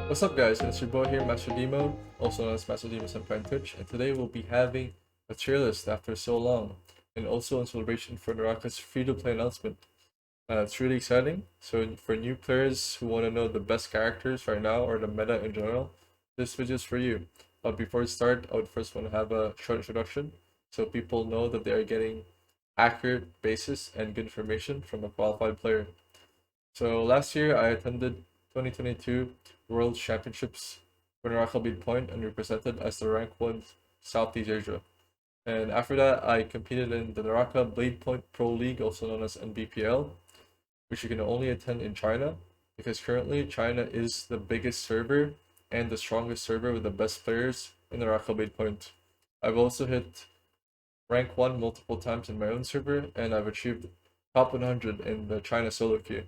What's up guys, it's your boy here, Master Deemo, also known as Master Deemo Senpai on Twitch, and today we'll be having a tier list after so long, and also in celebration for Naraka's free-to-play announcement. It's really exciting, so for new players who want to know the best characters right now, or the meta in general, this video is for you. But before we start, I would first want to have a short introduction, so people know that they are getting accurate basis and good information from a qualified player. So last year I attended 2022 World Championships for Naraka Bladepoint and represented as the rank 1 Southeast Asia. And after that I competed in the Naraka Bladepoint Pro League, also known as NBPL, which you can only attend in China because currently China is the biggest server and the strongest server with the best players in Naraka Bladepoint. I've also hit rank 1 multiple times in my own server, and I've achieved top 100 in the China solo queue.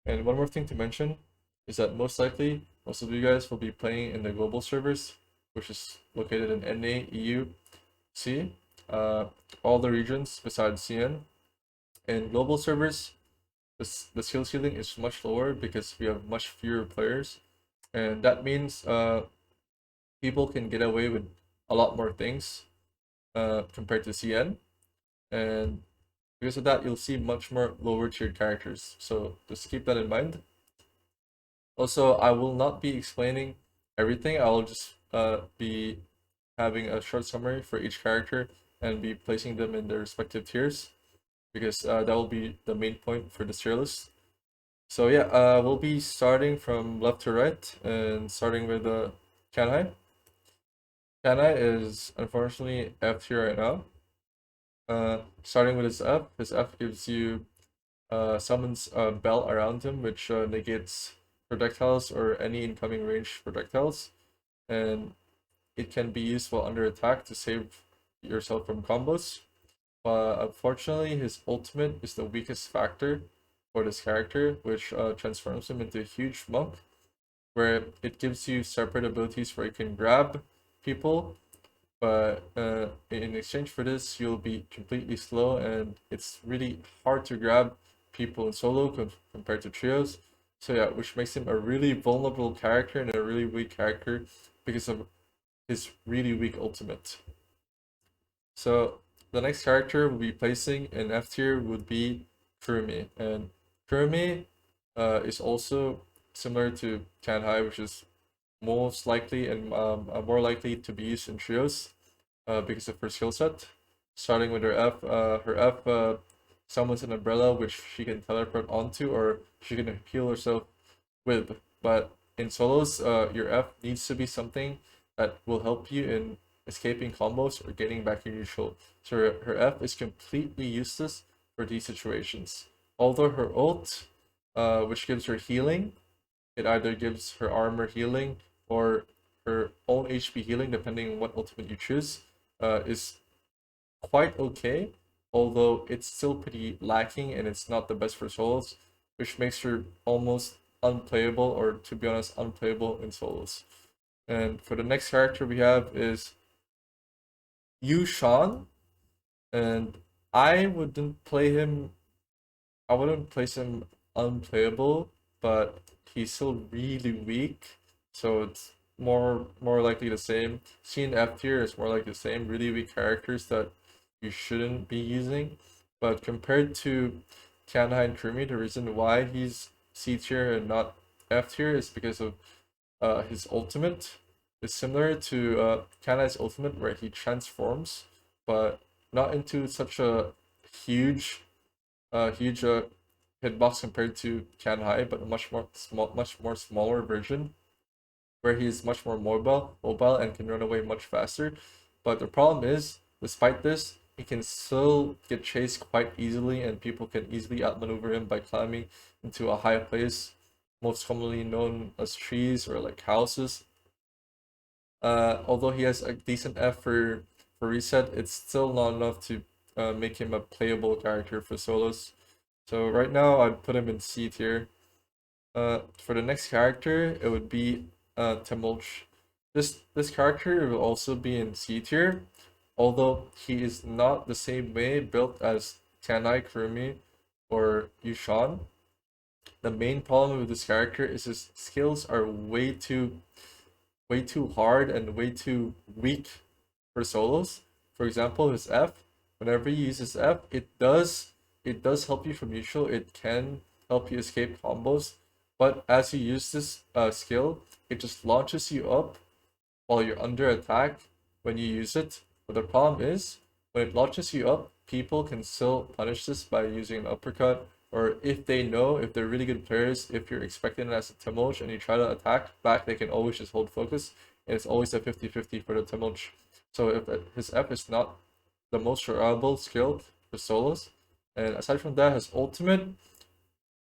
And one more thing to mention is that most likely most of you guys will be playing in the global servers, which is located in NA, EU, C, all the regions besides CN. In global servers, the skill ceiling is much lower because we have much fewer players, and that means people can get away with a lot more things compared to CN, and because of that, you'll see much more lower tiered characters. So just keep that in mind. Also, I will not be explaining everything. I will just be having a short summary for each character and be placing them in their respective tiers because that will be the main point for this tier list. So yeah, we'll be starting from left to right and starting with Tianhai. Tianhai is unfortunately F tier right now. Starting with his F gives you summons a bell around him, which negates projectiles or any incoming range projectiles, and it can be used while under attack to save yourself from combos. But unfortunately, his ultimate is the weakest factor for this character, which transforms him into a huge monk, where it gives you separate abilities where you can grab people, but in exchange for this, you'll be completely slow, and it's really hard to grab people in solo compared to trios. So yeah, which makes him a really vulnerable character and a really weak character because of his really weak ultimate. So the next character we'll be placing in F tier would be Kurumi, and Kurumi is also similar to Tianhai, which is most likely and more likely to be used in trios because of her skill set. Starting with her F summons an umbrella which she can teleport onto or she can heal herself with. But in solos, your F needs to be something that will help you in escaping combos or getting back your neutral. So her F is completely useless for these situations. Although her ult, which gives her healing, it either gives her armor healing or her own HP healing, depending on what ultimate you choose, is quite okay, although it's still pretty lacking and it's not the best for solos, which makes her almost unplayable, or to be honest, unplayable in solos. And for the next character we have is Yueshan, and I wouldn't play him, I wouldn't place him unplayable, but he's still really weak, so it's more likely the same. C and F tier is more like the same, really weak characters that you shouldn't be using. But compared to Tianhai and Kurumi, the reason why he's C tier and not F tier is because of his ultimate. It's similar to Tianhai's ultimate where he transforms, but not into such a huge huge hitbox compared to Tianhai, but a much more smaller version where he's much more mobile and can run away much faster. But the problem is, despite this, he can still get chased quite easily, and people can easily outmaneuver him by climbing into a high place, most commonly known as trees or like houses. Although he has a decent F for reset, it's still not enough to make him a playable character for solos. So right now I'd put him in C tier. For the next character, it would be Temulch. This character will also be in C tier, although he is not the same way built as Tianhai, Kurumi, or Yueshan. the main problem with this character is his skills are way too hard and way too weak for solos. For example, his F, whenever you use his F, it does help you from neutral. It can help you escape combos, but as you use this skill, it just launches you up while you're under attack when you use it. But the problem is, when it launches you up, people can still punish this by using an uppercut, or if they know, if they're really good players, if you're expecting it as a Temulch and you try to attack back, they can always just hold focus, and it's always a 50-50 for the Temulch. So if his F is not the most reliable skill for solos, and aside from that, his ultimate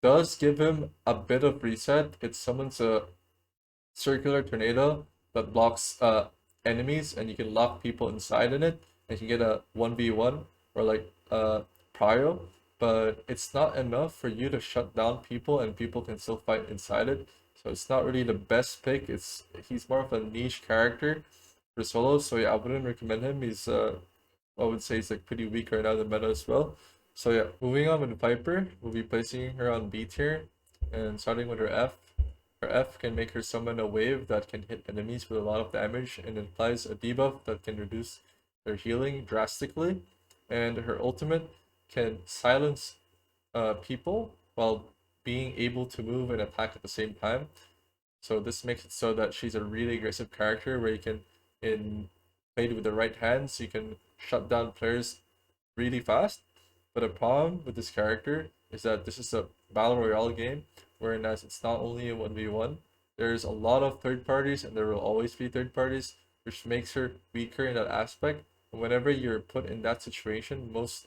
does give him a bit of reset. It summons a circular tornado that blocks enemies, and you can lock people inside in it, and you can get a 1v1 or like prio, but it's not enough for you to shut down people, and people can still fight inside it. So it's not really the best pick. He's more of a niche character for solo, so yeah, I wouldn't recommend him. He's I would say he's like pretty weak right now in the meta as well. So yeah, moving on with Viper, we'll be placing her on B tier, and starting with her F. Her F can make her summon a wave that can hit enemies with a lot of damage and implies a debuff that can reduce their healing drastically. And her ultimate can silence people while being able to move and attack at the same time. So this makes it so that she's a really aggressive character where you can, in played with the right hands, you can shut down players really fast. But the problem with this character is that this is a battle royale game, whereas it's not only a 1v1. There's a lot of third parties, and there will always be third parties, which makes her weaker in that aspect. And whenever you're put in that situation, most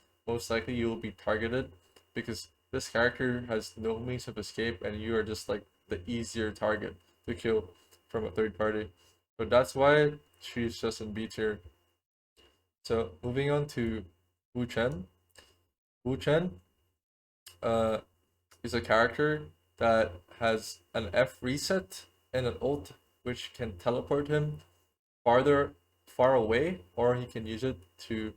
likely you will be targeted, because this character has no means of escape, and you are just like the easier target to kill from a third party. But that's why she's just in B tier. So moving on to Wuchen. Wuchen uh, is a character that has an F reset and an ult which can teleport him far away, or he can use it to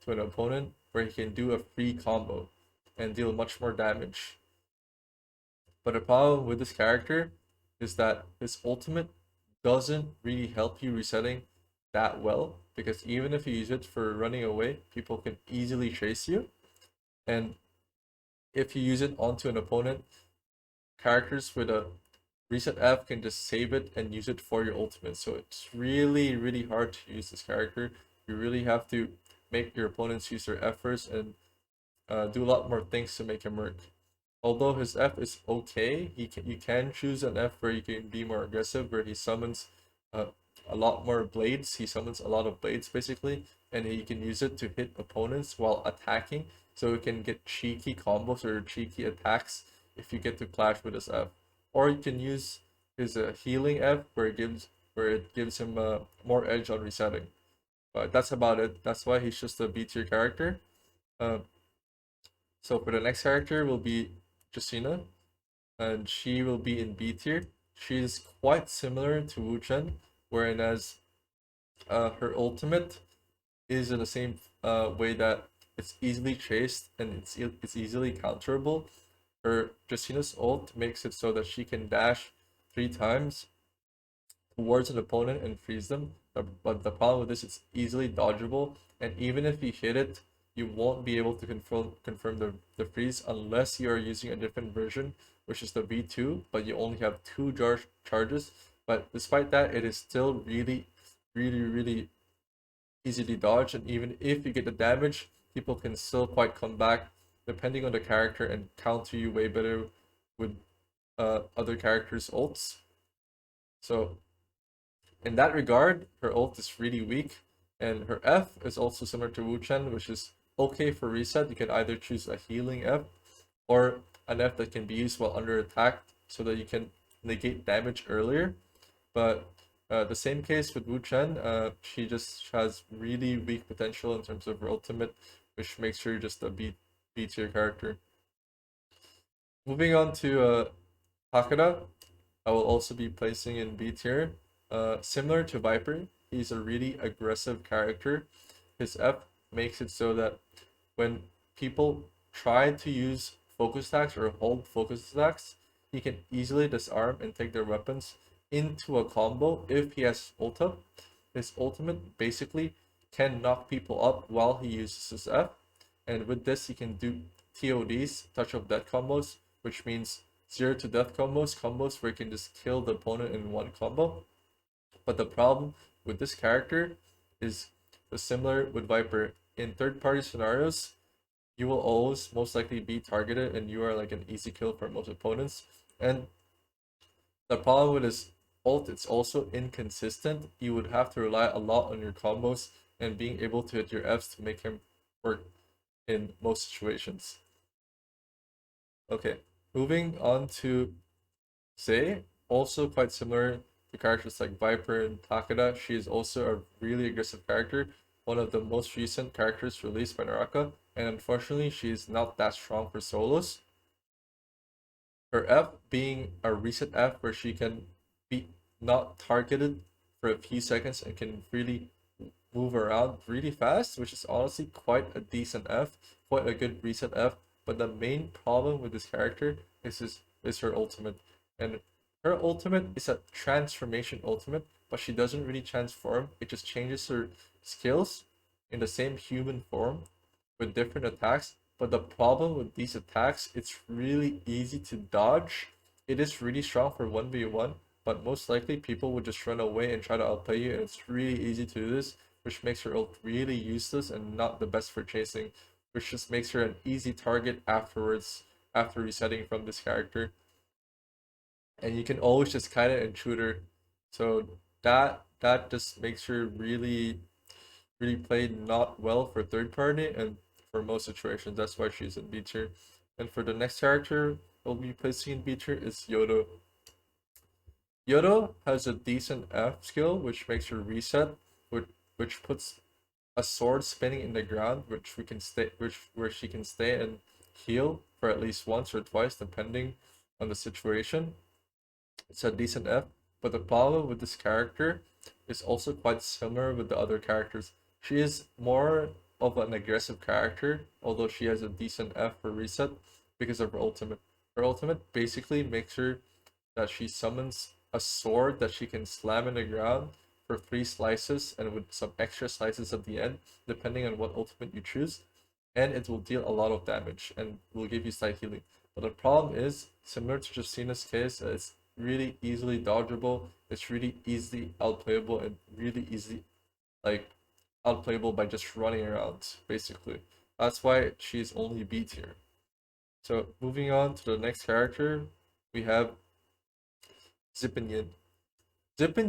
an opponent where he can do a free combo and deal much more damage. But the problem with this character is that his ultimate doesn't really help you resetting that well, because even if you use it for running away, people can easily chase you. And if you use it onto an opponent, characters with a reset F can just save it and use it for your ultimate. So it's really, really hard to use this character. You really have to make your opponents use their F first and do a lot more things to make him work. Although his F is okay, you can choose an F where you can be more aggressive, where he summons uh, a lot more blades. He summons a lot of blades basically, and he can use it to hit opponents while attacking. So you can get cheeky combos or cheeky attacks if you get to clash with his F. Or you can use his healing F where it gives him more edge on resetting. But that's about it. That's why he's just a B tier character. Uh, so for the next character will be Justina, and she will be in B tier. She's quite similar to Wuchen, whereas her ultimate is in the same way that it's easily chased and it's easily counterable. Her Justina's ult makes it so that she can dash 3 times towards an opponent and freeze them. But the problem with this, it's easily dodgeable, and even if you hit it, you won't be able to confirm the freeze unless you are using a different version, which is the V2, but you only have 2 charges. But despite that, it is still really, really, really easy to dodge, and even if you get the damage, people can still quite come back depending on the character and counter you way better with other characters' ults. So in that regard, her ult is really weak, and her F is also similar to Wuchen, which is okay for reset. You can either choose a healing F or an F that can be used while under attack so that you can negate damage earlier. But the same case with Wuchen, she just has really weak potential in terms of her ultimate, which makes her just a B tier character. Moving on to Takeda, I will also be placing in B tier. Similar to Viper, he's a really aggressive character. His F makes it so that when people try to use focus attacks or hold focus attacks, he can easily disarm and take their weapons into a combo if he has ult up. His ultimate basically can knock people up while he uses his F, and with this he can do TODs, touch of death combos, which means zero to death combos where he can just kill the opponent in one combo. But the problem with this character is similar with Viper. In third party scenarios, you will always most likely be targeted and you are like an easy kill for most opponents. And the problem with his ult, it's also inconsistent. You would have to rely a lot on your combos and being able to hit your Fs to make him work in most situations. Okay, moving on to Sei, also quite similar to characters like Viper and Takeda. She is also a really aggressive character, one of the most recent characters released by Naraka, and unfortunately she is not that strong for solos. Her F being a reset F where she can be not targeted for a few seconds and can really move around really fast, which is honestly quite a decent F, quite a good reset F. But the main problem with this character is her ultimate. And her ultimate is a transformation ultimate, but she doesn't really transform. It just changes her skills in the same human form with different attacks. But the problem with these attacks, it's really easy to dodge. It is really strong for 1v1, but most likely people would just run away and try to outplay you, and it's really easy to do this, which makes her ult really useless and not the best for chasing, which just makes her an easy target afterwards, after resetting from this character. And you can always just kite it and shoot her. So that just makes her really played not well for third party and for most situations. That's why she's in B tier. And for the next character we'll be placing in B tier is Yoto. Yoto has a decent F skill which makes her reset, which puts a sword spinning in the ground, which we can stay, which where she can stay and heal for at least once or twice depending on the situation. It's a decent F, but the problem with this character is also quite similar with the other characters. She is more of an aggressive character, although she has a decent F for reset because of her ultimate. Her ultimate basically makes her that she summons a sword that she can slam in the ground for 3 slices and with some extra slices at the end, depending on what ultimate you choose, and it will deal a lot of damage and will give you slight healing. But the problem is, similar to Justina's case, it's really easily dodgeable, it's really easily outplayable, and really easy like outplayable by just running around, basically. That's why she's only B tier. So moving on to the next character, we have Zippin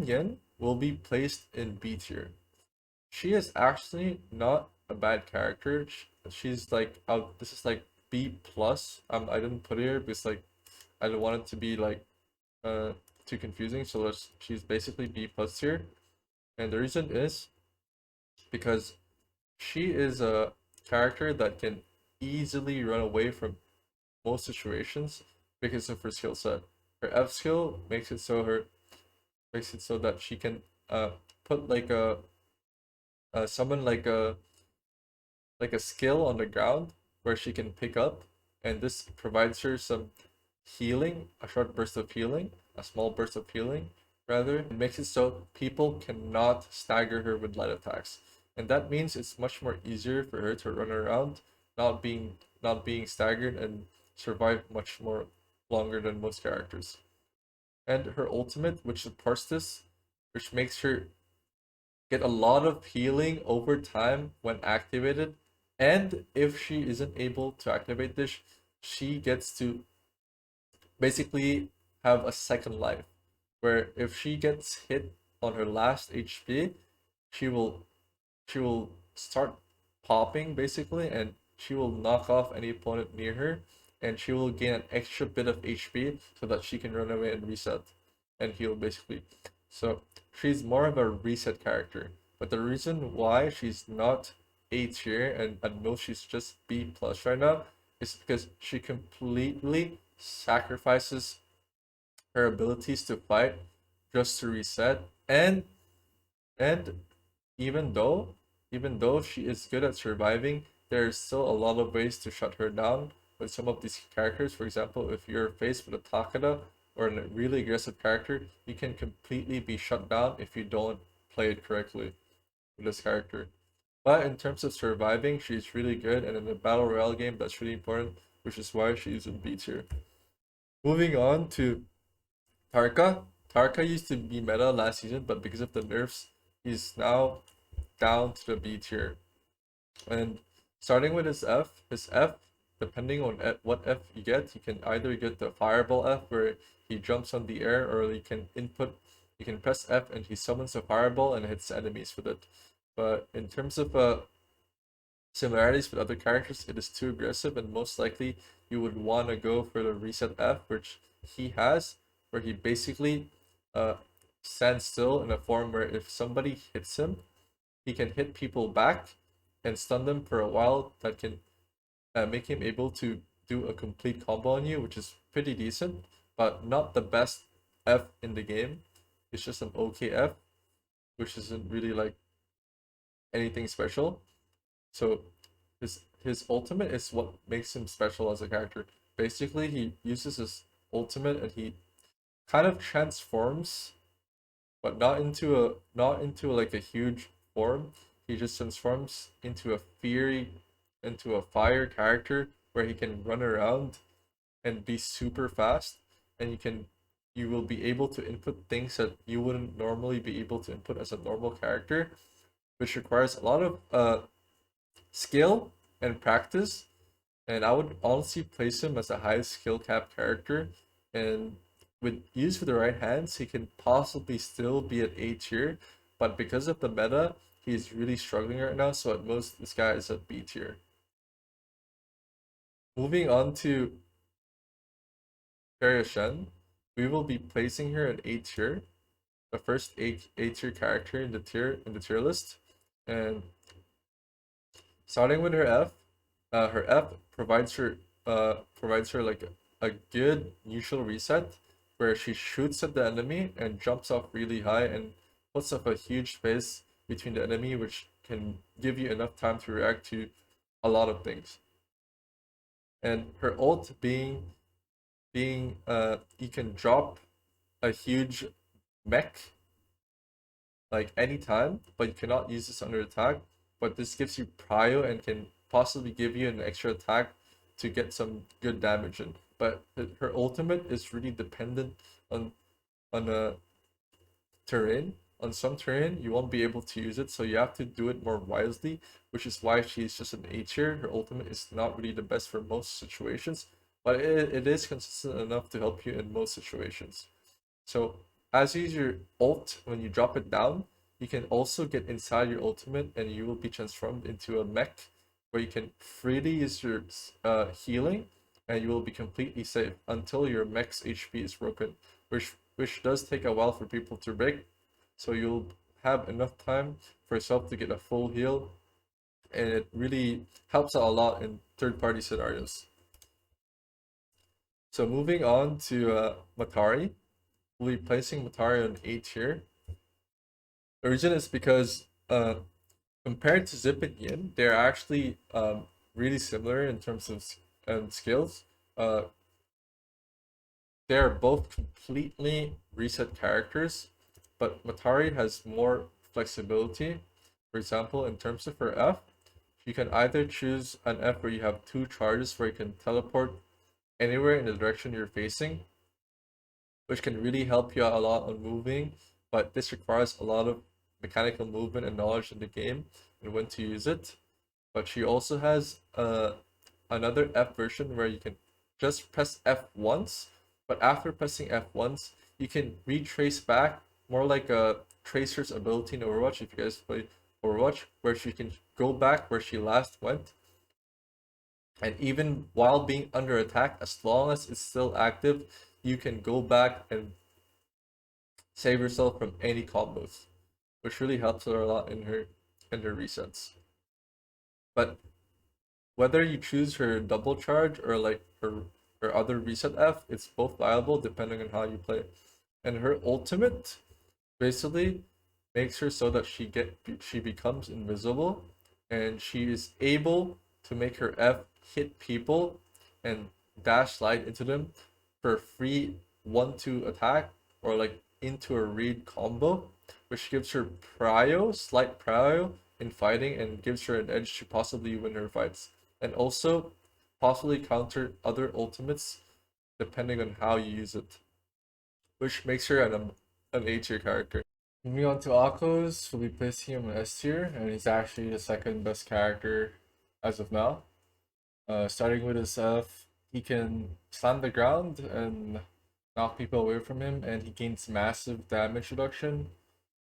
Yin will be placed in B tier. She is actually not a bad character. She's like out. This is like B plus. I didn't put it here because like I don't want it to be like uh too confusing. So she's basically B plus here, and the reason is because she is a character that can easily run away from most situations because of her skill set. Her F skill makes it so that she can put like a summon like a skill on the ground where she can pick up, and this provides her some healing, a short burst of healing, a small burst of healing rather. It makes it so people cannot stagger her with light attacks, and that means it's much more easier for her to run around, not being staggered and survive much more longer than most characters. And her ultimate, which supports this, which makes her get a lot of healing over time when activated. And if she isn't able to activate this, she gets to basically have a second life. Where if she gets hit on her last HP, she will she will start popping basically, and she will knock off any opponent near her, and she will gain an extra bit of HP so that she can run away and reset and heal basically. So she's more of a reset character. But the reason why she's not A tier and at most she's just B plus right now is because she completely sacrifices her abilities to fight just to reset, and even though she is good at surviving, there is still a lot of ways to shut her down, with some of these characters. For example, if you're faced with a Takeda or a really aggressive character, you can completely be shut down if you don't play it correctly with this character. But in terms of surviving, she's really good, and in the battle royale game, that's really important, which is why she's in B tier. Moving on to Tarka. Tarka used to be meta last season, but because of the nerfs, he's now down to the B tier. And starting with his F, depending on what F you get, you can either get the Fireball F where he jumps on the air, or you can press F and he summons a Fireball and hits enemies with it. But in terms of similarities with other characters, it is too aggressive, and most likely you would want to go for the Reset F, which he has, where he basically uh, stands still in a form where if somebody hits him, he can hit people back and stun them for a while. That can make him able to do a complete combo on you, which is pretty decent, but not the best F in the game. It's just an okay F, which isn't really like anything special. So his ultimate is what makes him special as a character. Basically, he uses his ultimate and he kind of transforms, but not into like a huge form. He just transforms into a fire character where he can run around and be super fast, and you will be able to input things that you wouldn't normally be able to input as a normal character, which requires a lot of skill and practice. And I would honestly place him as a high skill cap character, and with used with the right hands, he can possibly still be at A tier, but because of the meta, he's really struggling right now. So at most, this guy is at B tier. Moving on to Feria Shen, we will be placing her at A tier, the first A tier character in the tier list, and starting with her F provides her like a good neutral reset where she shoots at the enemy and jumps off really high and puts up a huge space between the enemy, which can give you enough time to react to a lot of things. And her ult being you can drop a huge mech like anytime, but you cannot use this under attack. But this gives you prio and can possibly give you an extra attack to get some good damage in. But her ultimate is really dependent on a terrain. On some terrain, you won't be able to use it, so you have to do it more wisely, which is why she's just an A tier. Her ultimate is not really the best for most situations, but it is consistent enough to help you in most situations. So as you use your ult, when you drop it down, you can also get inside your ultimate and you will be transformed into a mech where you can freely use your healing, and you will be completely safe until your mech's HP is broken, which does take a while for people to break. So you'll have enough time for yourself to get a full heal, and it really helps out a lot in third-party scenarios. So moving on to Matari, we'll be placing Matari on A tier. The reason is because compared to Zip and Yin, they're actually really similar in terms of skills. Uh, they're both completely reset characters, but Matari has more flexibility. For example, in terms of her F, you can either choose an F where you have two charges where you can teleport anywhere in the direction you're facing, which can really help you out a lot on moving, but this requires a lot of mechanical movement and knowledge in the game and when to use it. But she also has another F version where you can just press F once, but after pressing F once, you can retrace back, more like a Tracer's ability in Overwatch, if you guys play Overwatch, where she can go back where she last went. And even while being under attack, as long as it's still active, you can go back and save yourself from any combos, which really helps her a lot in her resets. But whether you choose her double charge or like her other reset F, it's both viable depending on how you play. And her ultimate basically makes her so that she becomes invisible, and she is able to make her F hit people and dash slide into them for a free 1-2 attack or like into a read combo, which gives her slight prio in fighting and gives her an edge to possibly win her fights. And also possibly counter other ultimates depending on how you use it, which makes her an A tier character. Moving on to Akos, we'll be placing him in S tier, and he's actually the second best character as of now. Starting with his F, he can slam the ground and knock people away from him, and he gains massive damage reduction,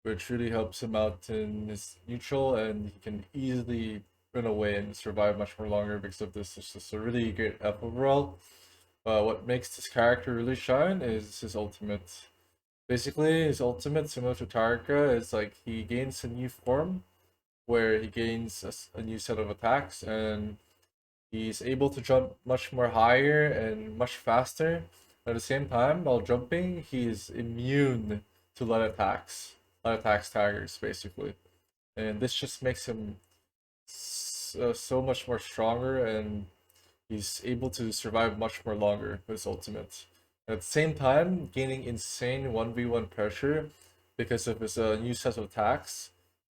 which really helps him out in his neutral, and he can easily run away and survive much more longer because of this. It's just a really great F overall. What makes this character really shine is his ultimate. Basically, his ultimate, similar to Tarka, is like he gains a new form where he gains a new set of attacks, and he's able to jump much more higher and much faster. At the same time, while jumping, he's immune to light attacks taggers, basically. And this just makes him so much more stronger, and he's able to survive much more longer with his ultimate. At the same time, gaining insane 1v1 pressure because of his new set of attacks,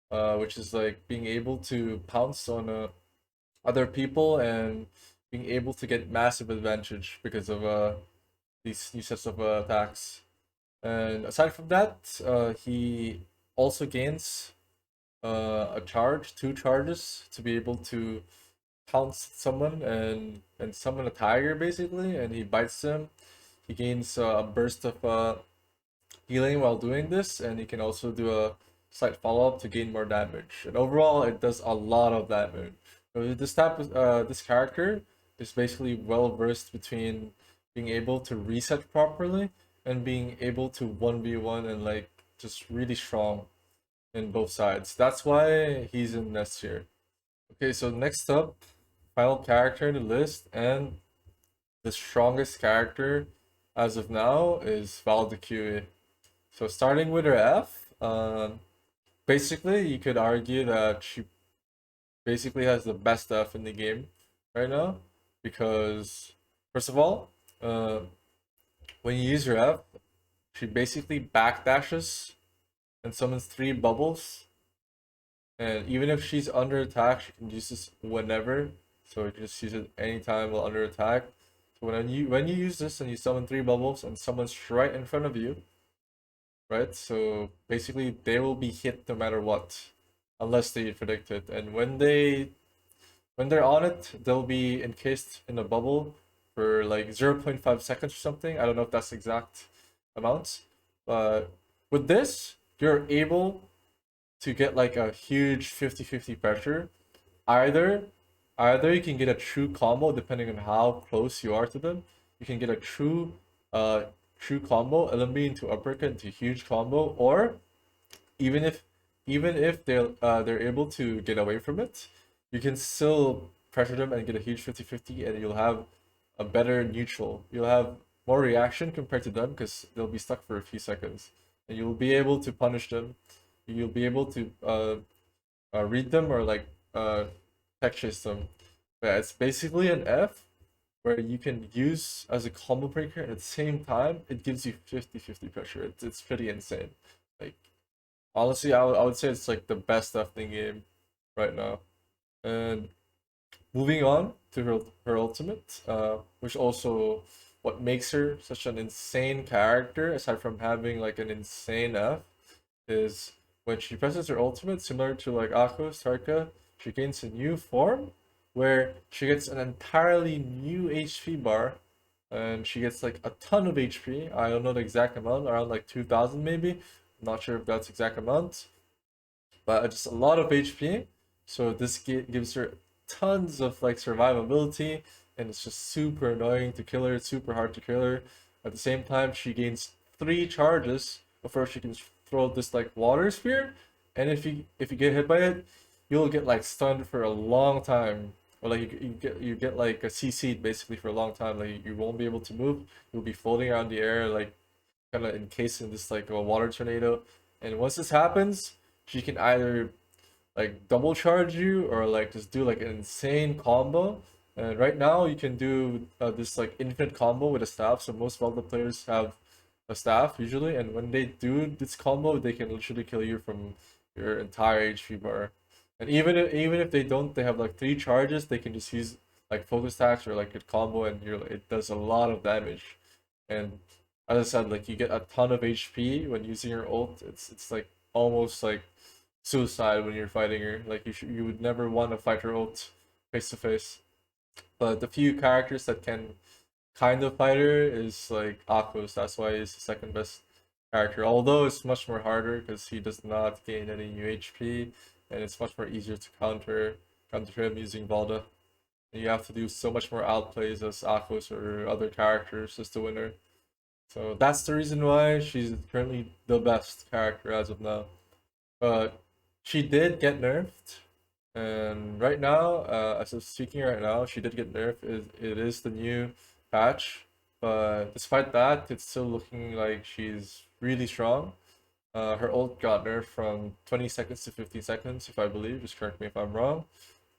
which is like being able to pounce on other people and being able to get massive advantage because of these new sets of attacks. And aside from that, he also gains two charges to be able to pounce someone and summon a tiger basically, and he bites them. He gains a burst of healing while doing this, and he can also do a slight follow-up to gain more damage. And overall, it does a lot of damage. So this character is basically well versed between being able to reset properly and being able to 1v1 and like just really strong in both sides. That's why he's in S tier. Okay, so next up, final character in the list, and the strongest character as of now is Valda Cui. So starting with her F, basically you could argue that she basically has the best F in the game right now because first of all, when you use her F, she basically backdashes and summons 3 bubbles. And even if she's under attack, she can use this whenever. So you can just use it anytime while under attack. So when you use this and you summon 3 bubbles and someone's right in front of you, right? So basically they will be hit no matter what, unless they predict it. And when they're on it, they'll be encased in a bubble for like 0.5 seconds or something. I don't know if that's exact amounts. But with this, you're able to get like a huge 50-50 pressure. Either you can get a true combo depending on how close you are to them. You can get a true combo, LMB into uppercut into huge combo, or even if they're able to get away from it, you can still pressure them and get a huge 50-50, and you'll have a better neutral. You'll have more reaction compared to them because they'll be stuck for a few seconds, and you'll be able to punish them. You'll be able to read them or like tech chase them. But it's basically an F where you can use as a combo breaker, and at the same time it gives you 50-50 pressure. It's pretty insane. Like honestly, I would say it's like the best F in the game right now. And moving on to her ultimate, which also what makes her such an insane character, aside from having like an insane F, is when she presses her ultimate, similar to like Akos, Tarka, she gains a new form where she gets an entirely new HP bar, and she gets like a ton of HP. I don't know the exact amount, around like 2000 maybe. I'm not sure if that's exact amount, but just a lot of HP. So this gives her tons of like survivability, and it's just super annoying to kill her. It's super hard to kill her. At the same time, she gains 3 charges before she can throw this like water sphere, and if you get hit by it, you'll get like stunned for a long time, or like you get like a CC'd basically for a long time. Like you won't be able to move. You'll be floating around the air like kind of encased in this like a water tornado. And once this happens, she can either like double charge you or like just do like an insane combo, And right now you can do this like infinite combo with a staff. So most Valda players have a staff usually, and when they do this combo, they can literally kill you from your entire HP bar. And even if they don't, they have like 3 charges. They can just use like focus attacks or like a combo, and it does a lot of damage. And as I said, like you get a ton of HP when using your ult. It's like almost like suicide when you're fighting her. Like you would never want to fight her ult face to face. But the few characters that can kind of fight her is like Akos. That's why he's the second best character. Although it's much more harder because he does not gain any new HP, and it's much more easier to counter him using Valda. And you have to do so much more outplays as Akos or other characters just to win her. So that's the reason why she's currently the best character as of now. But she did get nerfed, and right now, as of speaking right now, she did get nerfed. It is the new patch, but despite that, it's still looking like she's really strong. Her ult got nerfed from 20 seconds to 15 seconds, if I believe. Just correct me if I'm wrong.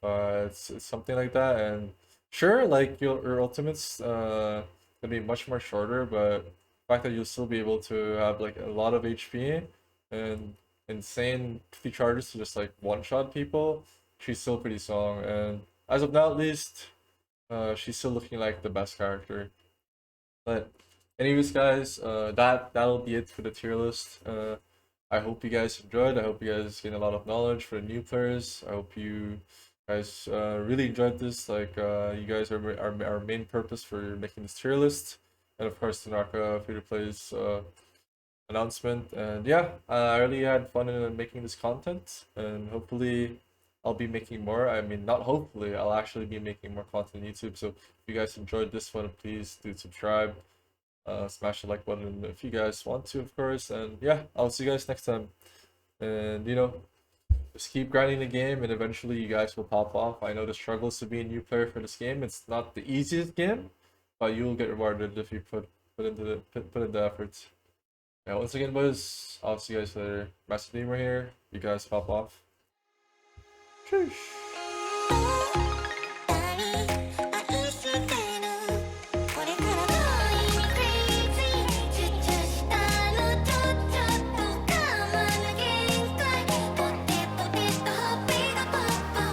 But it's something like that. And sure, like your ultimates gonna be much more shorter, but the fact that you'll still be able to have like a lot of HP and insane 50 charges to just like one shot people, she's still pretty strong. And as of now, at least, she's still looking like the best character. But anyways, guys, that'll be it for the tier list. I hope you guys enjoyed. I hope you guys gain a lot of knowledge for the new players. I hope you guys really enjoyed this. Like, you guys are our main purpose for making this tier list, and of course the Naraka free to plays announcement. And yeah, I really had fun in making this content, and hopefully I'll be making more. I mean, not hopefully, I'll actually be making more content on YouTube. So if you guys enjoyed this one, please do subscribe, smash the like button if you guys want to, of course. And yeah, I'll see you guys next time. And just keep grinding the game, and eventually you guys will pop off. I know the struggles to be a new player for this game. It's not the easiest game, but you will get rewarded if you put in the effort. Yeah, once again, boys, I'll see you guys later. Master Deemo here. You guys pop off. Sheesh.